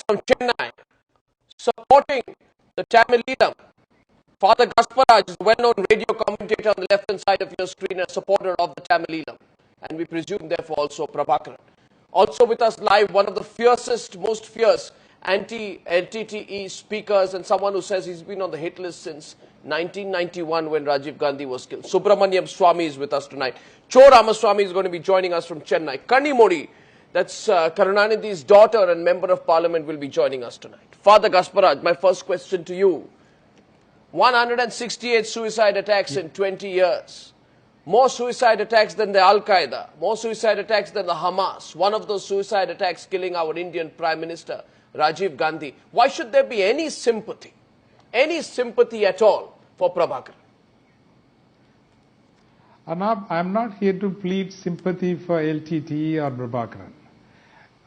from Chennai, supporting the Tamilism. Father Gasparaj is a well-known radio commentator on the left-hand side of your screen, a supporter of the Tamilism. And we presume, therefore, also Prabhakaran. Also with us live, one of the fiercest, most fierce anti-LTTE speakers and someone who says he's been on the hit list since 1991 when Rajiv Gandhi was killed. Subramanian Swamy is with us tonight. Cho Ramaswamy is going to be joining us from Chennai. Kanimori, that's Karunanidhi's daughter and member of parliament, will be joining us tonight. Father Gasparaj, my first question to you. 168 suicide attacks in 20 years. More suicide attacks than the Al-Qaeda. More suicide attacks than the Hamas. One of those suicide attacks killing our Indian Prime Minister, Rajiv Gandhi. Why should there be any sympathy at all for Prabhakaran? I'm not here to plead sympathy for LTTE or Prabhakaran.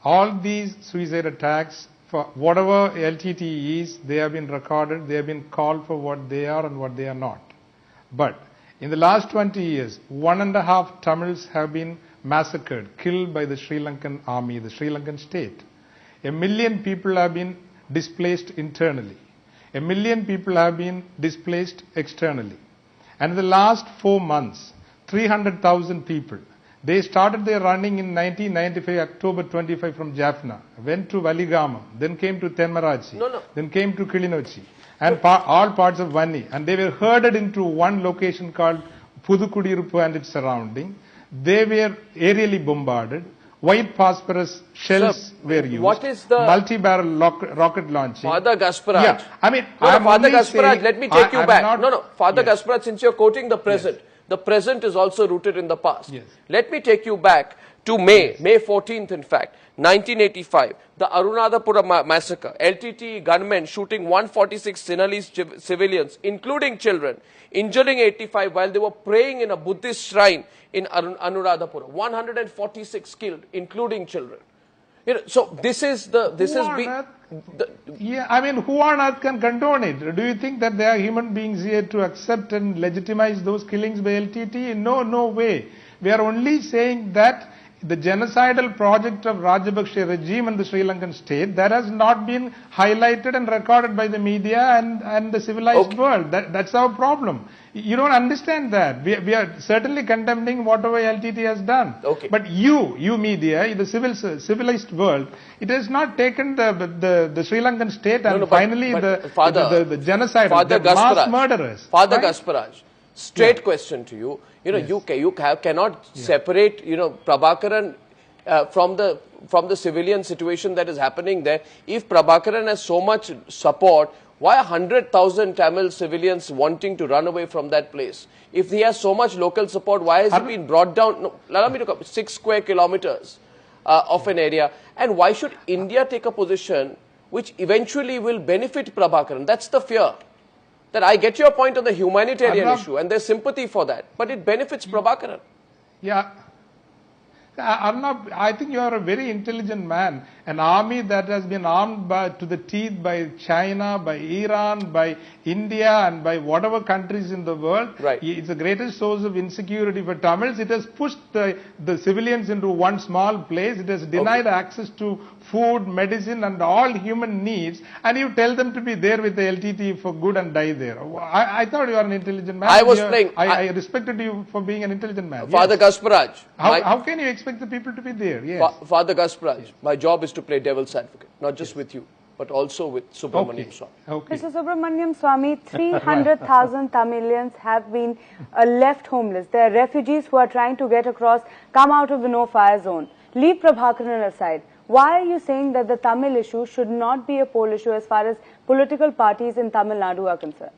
All these suicide attacks, for whatever LTTE is, they have been recorded, they have been called for what they are and what they are not. But in the last 20 years, 1.5 Tamils have been massacred, killed by the Sri Lankan army, the Sri Lankan state. 1 million people have been displaced internally. 1 million people have been displaced externally. And in the last 4 months, 300,000 people. They started their running in 1995, October 25 from Jaffna, went to Valigamam, then came to Tenmarachi, then came to Kilinochi, and all parts of Vanni. And they were herded into one location called Pudukudirupu and its surrounding. They were aerially bombarded. White phosphorus shells were used. What is the multi-barrel rocket launching? Father Gasparaj. Yeah, I mean, Father Gasparaj, let me take you back. Father yes. Gasparaj, since you're quoting the present, yes. The present is also rooted in the past. Yes. Let me take you back to May 14th, in fact, 1985, the Arunadapura massacre. LTTE gunmen shooting 146 Sinhalese civilians, including children, injuring 85 while they were praying in a Buddhist shrine in Anuradhapura. 146 killed, including children. You know, so this is yeah, I mean, who on earth can condone it? Do you think that there are human beings here to accept and legitimize those killings by LTT? No, no way. We are only saying that the genocidal project of Rajapaksa regime and the Sri Lankan state, that has not been highlighted and recorded by the media and the civilized world. That's our problem. You don't understand that. We are certainly condemning whatever LTT has done. But you media, the civilized world, it has not taken the Sri Lankan state and finally the genocide, the mass murderers. Father Gasparaj, straight question to you. You know, you cannot separate, Prabhakaran from the civilian situation that is happening there. If Prabhakaran has so much support, why 100,000 Tamil civilians wanting to run away from that place? If he has so much local support, why has he been brought down? No, allow me to come, 6 square kilometers of an area. And why should India take a position which eventually will benefit Prabhakaran? That's the fear. That I get your point on the humanitarian issue and there's sympathy for that, but it benefits Prabhakaran. Yeah. Arnab, I think you are a very intelligent man. An army that has been armed to the teeth by China, by Iran, by India and by whatever countries in the world. Right. It's the greatest source of insecurity for Tamils. It has pushed the civilians into one small place. It has denied access to food, medicine and all human needs. And you tell them to be there with the LTT for good and die there. I thought you are an intelligent man. I respected you for being an intelligent man. Father Gasparaj. How can you expect the people to be there? Yes. Father Gasparaj, my job is to play devil's advocate, not just with you, but also with Subramanian Swamy. Mr. Subramanian Swamy, 300,000 Tamilians have been left homeless. They are refugees who are trying to get across, come out of the no-fire zone. Leave Prabhakaran aside. Why are you saying that the Tamil issue should not be a poll issue as far as political parties in Tamil Nadu are concerned?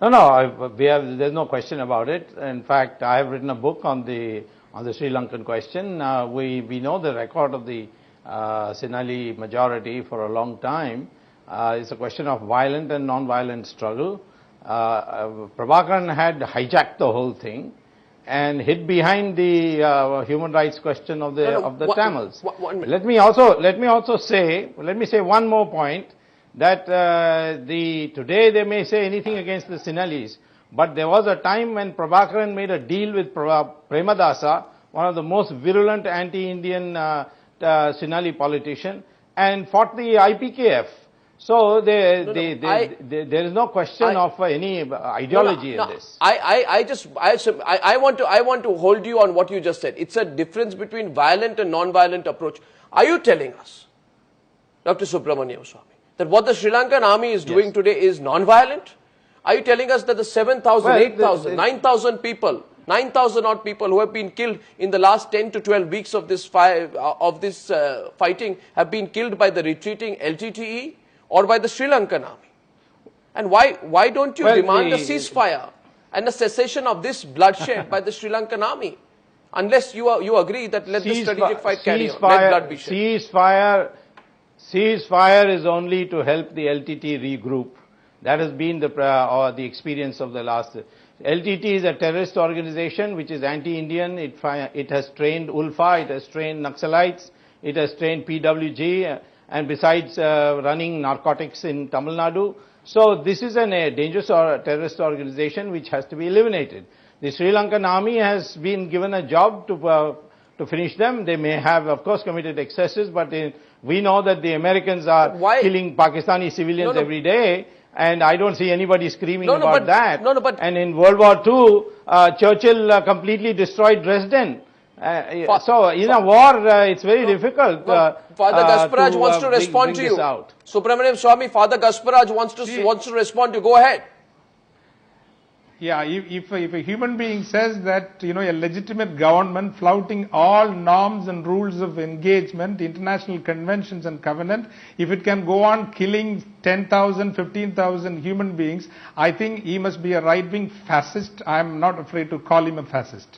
No, there's no question about it. In fact, I have written a book on the Sri Lankan question. We know the record of the Sinhalese majority for a long time. It's a question of violent and non-violent struggle. Prabhakaran had hijacked the whole thing and hid behind the human rights question of the Tamils. Let me say one more point. That today they may say anything against the Sinhalese, but there was a time when Prabhakaran made a deal with Premadasa, one of the most virulent anti-Indian Sinhalese politician, and fought the IPKF. So there is no question of any ideology in this. I want to hold you on what you just said. It's a difference between violent and non-violent approach. Are you telling us, Dr. Subramanian Swamy, that what the Sri Lankan army is doing today is non-violent? Are you telling us that the 7,000, 8,000, 9,000 people, 9,000 odd people who have been killed in the last 10 to 12 weeks of this fighting have been killed by the retreating LTTE or by the Sri Lankan army? And why don't you demand a ceasefire and a cessation of this bloodshed by the Sri Lankan army? Unless you agree that let the strategic fight carry on, let blood be shed. Ceasefire is only to help the LTT regroup. That has been the experience of the last. LTT is a terrorist organization which is anti-Indian. It has trained ULFA, it has trained Naxalites, it has trained PWG, and besides running narcotics in Tamil Nadu. So this is a dangerous terrorist organization which has to be eliminated. The Sri Lankan army has been given a job to finish them. They may have, of course, committed excesses, but we know that the Americans are killing Pakistani civilians every day, and I don't see anybody screaming about that. And in World War II, Churchill completely destroyed Dresden. So in a war, it's very difficult. Father Gasparaj wants to respond to you. Subramanian Swamy, Father Gasparaj wants to respond to you. Go ahead. Yeah, if a human being says that, a legitimate government flouting all norms and rules of engagement, international conventions and covenant, if it can go on killing 10,000, 15,000 human beings, I think he must be a right-wing fascist. I'm not afraid to call him a fascist.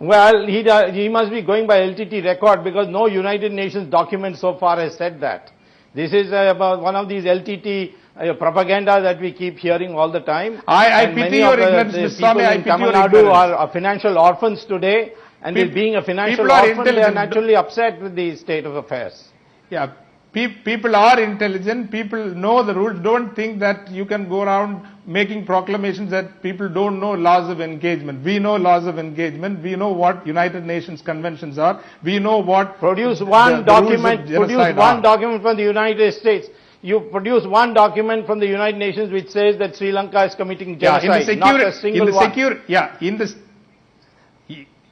Well, he must be going by LTT record, because no United Nations document so far has said that. This is about one of these LTT propaganda that we keep hearing all the time. I pity your ignorance, Mr. Swamy. I pity Tamil Nadu are financial orphans today, and being a financial orphan, they are naturally upset with the state of affairs. Yeah, people are intelligent, people know the rules. Don't think that you can go around making proclamations that people don't know laws of engagement. We know laws of engagement. We know what United Nations conventions are. We know what... Produce one document from the United States. You produce one document from the United Nations which says that Sri Lanka is committing genocide, not a single one.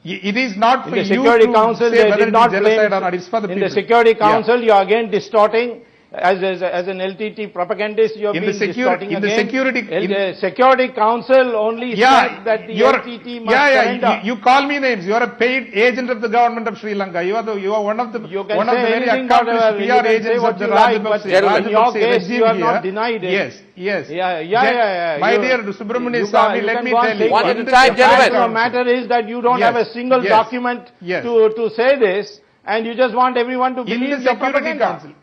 It is not for you to say whether it is genocide or not. It's for the people. In the Security Council, you are again distorting. As an LTT propagandist, you have been distorting again. The Security Council only said that the LTT must surrender. You call me names. You are a paid agent of the government of Sri Lanka. You are one of the very accomplished PR agents of the Rajapaksa. In your case, you have not denied it. Yes. Yeah. My dear Subramanian Swamy, let me tell you. One at a time, gentlemen. The matter is that you don't have a single document to say this, and you just want everyone to believe the propaganda.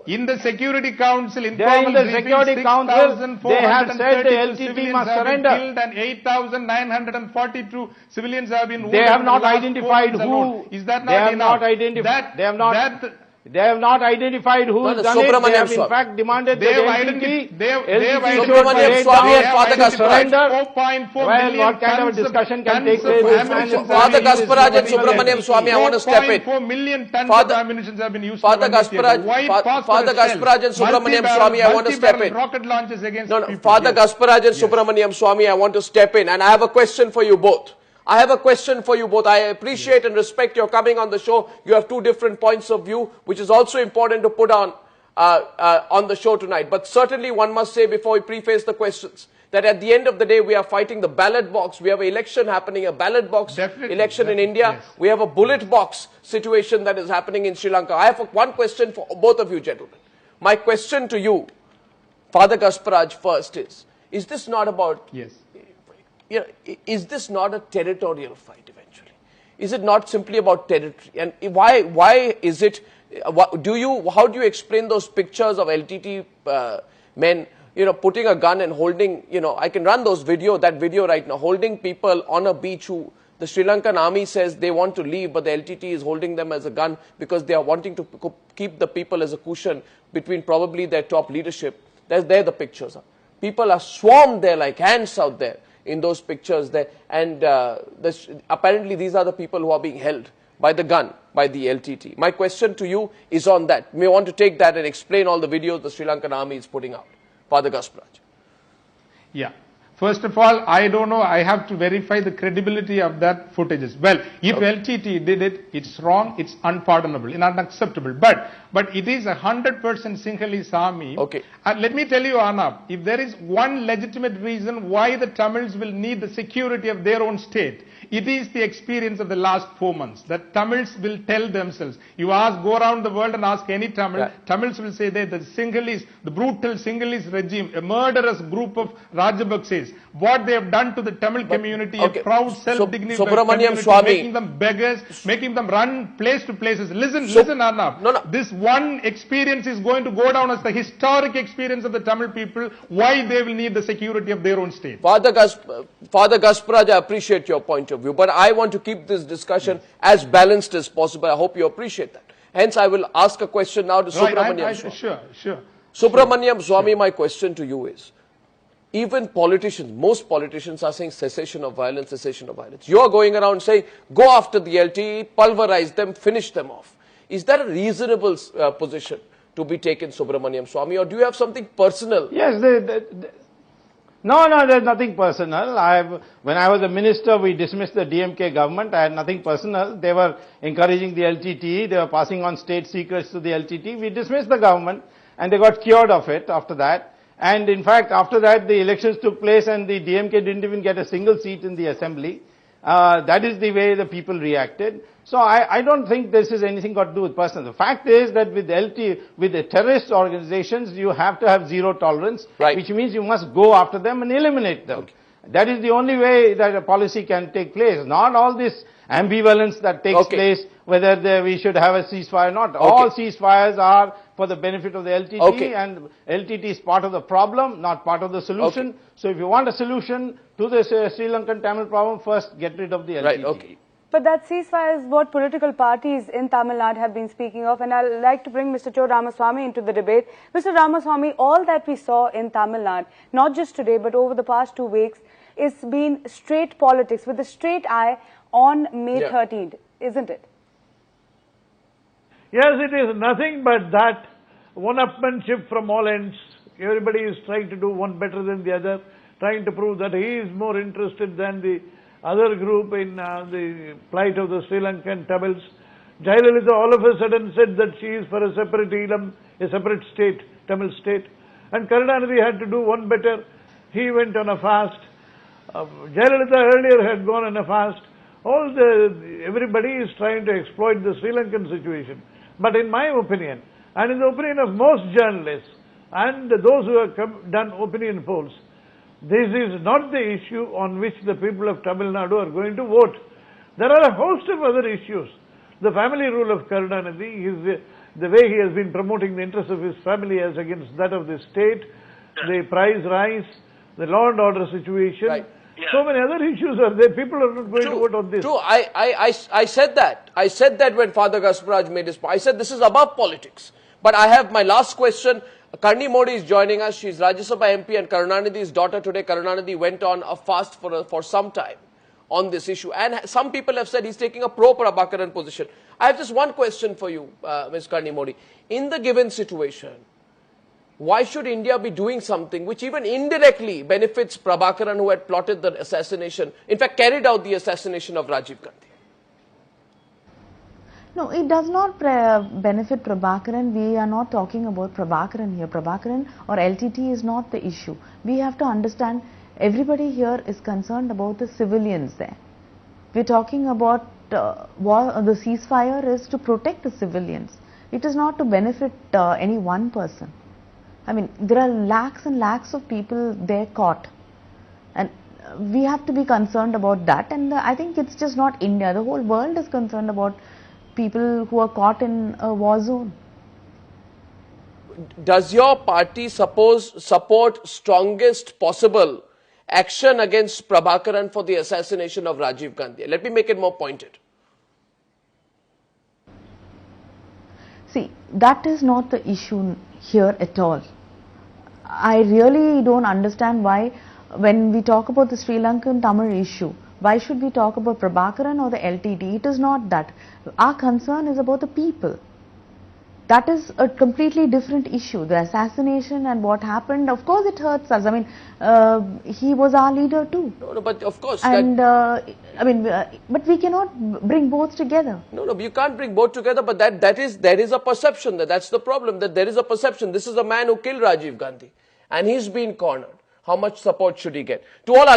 In the Security Council, in the Security Council, they have said the LTT must surrender. Killed and 8,942 civilians have been wounded. They have not identified who. Is that not enough? They have not identified who has done it. They have in fact demanded that LTT Subramanian Swamy and Father Gasparaj. Well, what kind of a discussion can take place? Father Gasparaj and Subramanian Swamy, I want to step in. 4.4 million tons of ammunition have been used. Father Gasparaj and Subramanian Swamy, I want to step in. Rocket launches against Father Gasparaj and Subramanian Swamy, I want to step in, and I have a question for you both. I appreciate and respect your coming on the show. You have two different points of view, which is also important to put on the show tonight. But certainly one must say, before we preface the questions, that at the end of the day, we are fighting the ballot box. We have an election happening, a ballot box election in India. Yes. We have a bullet box situation that is happening in Sri Lanka. I have one question for both of you, gentlemen. My question to you, Father Gasparaj first, is this not about... Yes. Is this not a territorial fight eventually? Is it not simply about territory? And why is it, how do you explain those pictures of LTT men, putting a gun and holding, I can run that video right now, holding people on a beach who the Sri Lankan army says they want to leave, but the LTT is holding them as a gun because they are wanting to keep the people as a cushion between probably their top leadership. There the pictures are. People are swarmed there like ants out there in those pictures there, and apparently these are the people who are being held by the gun, by the LTT. My question to you is on that. You may want to take that and explain all the videos the Sri Lankan army is putting out. Father Gasparaj. Yeah. First of all, I don't know, I have to verify the credibility of that footages. Well, if LTT did it, it's wrong, it's unpardonable, unacceptable. But it is 100% Sinhalese army. Okay. And let me tell you, Arnab, if there is one legitimate reason why the Tamils will need the security of their own state, it is the experience of the last 4 months. That Tamils will tell themselves. You go around the world and ask any Tamil, Right. Tamils will say that the Sinhalese, the brutal Sinhalese regime, a murderous group of Rajabakses, what they have done to the Tamil community, okay. a proud, self-dignified Subramanian community, Swamy. making them beggars, making them run place to places. Listen, Arnab. No. This one experience is going to go down as the historic experience of the Tamil people, why they will need the security of their own state. Father Gasparaj, I appreciate your point of view, but I want to keep this discussion as balanced as possible. I hope you appreciate that. Hence, I will ask a question now to Subramanian Swamy. Sure. Subramanian Swamy, my question to you is, even politicians, most politicians are saying cessation of violence, cessation of violence. You are going around saying, go after the LTE, pulverize them, finish them off. Is that a reasonable position to be taken, Subramanian Swamy, or do you have something personal? Yes, no, there's nothing personal. When I was a minister, we dismissed the DMK government. I had nothing personal. They were encouraging the LTT. They were passing on state secrets to the LTT. We dismissed the government, and they got cured of it after that. And in fact, after that, the elections took place, and the DMK didn't even get a single seat in the assembly. That is the way the people reacted. So I don't think this is anything got to do with personal. The fact is that with the terrorist organizations, you have to have zero tolerance, right, which means you must go after them and eliminate them. Okay. That is the only way that a policy can take place. Not all this ambivalence that takes place, whether we should have a ceasefire or not. All ceasefires are for the benefit of the LTT, and LTT is part of the problem, not part of the solution. So if you want a solution to the Sri Lankan Tamil problem, first get rid of the LTT. Right, But that ceasefire is what political parties in Tamil Nadu have been speaking of, and I'd like to bring Mr. Cho Ramaswamy into the debate. Mr. Ramaswamy, all that we saw in Tamil Nadu, not just today, but over the past 2 weeks, is been straight politics with a straight eye on May 13th, isn't it? Yes, it is nothing but that one-upmanship from all ends. Everybody is trying to do one better than the other, trying to prove that he is more interested than the other group in the plight of the Sri Lankan Tamils. Jayalalitha all of a sudden said that she is for a separate Elam, a separate state, Tamil state. And Karunanidhi had to do one better. He went on a fast. Jayalalitha earlier had gone on a fast. Everybody is trying to exploit the Sri Lankan situation. But in my opinion, and in the opinion of most journalists, and those who have done opinion polls, this is not the issue on which the people of Tamil Nadu are going to vote. There are a host of other issues. The family rule of Karunanidhi, the way he has been promoting the interests of his family as against that of the state, the price rise, the law and order situation. Right. So many other issues are there. People are not going to vote on this. True. I said that. I said that when Father Gasparaj made his point. I said this is above politics. But I have my last question. Karni Modi is joining us. She is Rajya Sabha MP and Karunanidhi's daughter today. Karunanidhi went on a fast for some time on this issue. And some people have said he's taking a pro-Prabhakaran position. I have just one question for you, Ms. Karni Modi. In the given situation, why should India be doing something which even indirectly benefits Prabhakaran, who had plotted the assassination, in fact carried out the assassination of Rajiv Gandhi? No, it does not benefit Prabhakaran. We are not talking about Prabhakaran here. Prabhakaran or LTT is not the issue. We have to understand everybody here is concerned about the civilians there. We are talking about the ceasefire is to protect the civilians. It is not to benefit any one person. I mean, there are lakhs and lakhs of people there caught, and we have to be concerned about that. And I think it's just not India. The whole world is concerned about people who are caught in a war zone. Does your party support strongest possible action against Prabhakaran for the assassination of Rajiv Gandhi? Let me make it more pointed. See, that is not the issue here at all. I really don't understand why when we talk about the Sri Lankan Tamil issue, Why should we talk about Prabhakaran or the LTT? It is not that. Our concern is about the people. That is a completely different issue. The assassination and what happened, of course it hurts us. I mean, he was our leader too. No, but of course. And but we cannot bring both together. No, you can't bring both together, but there is a perception that's the problem, that there is a perception. This is a man who killed Rajiv Gandhi and he's been cornered. How much support should he get? To all our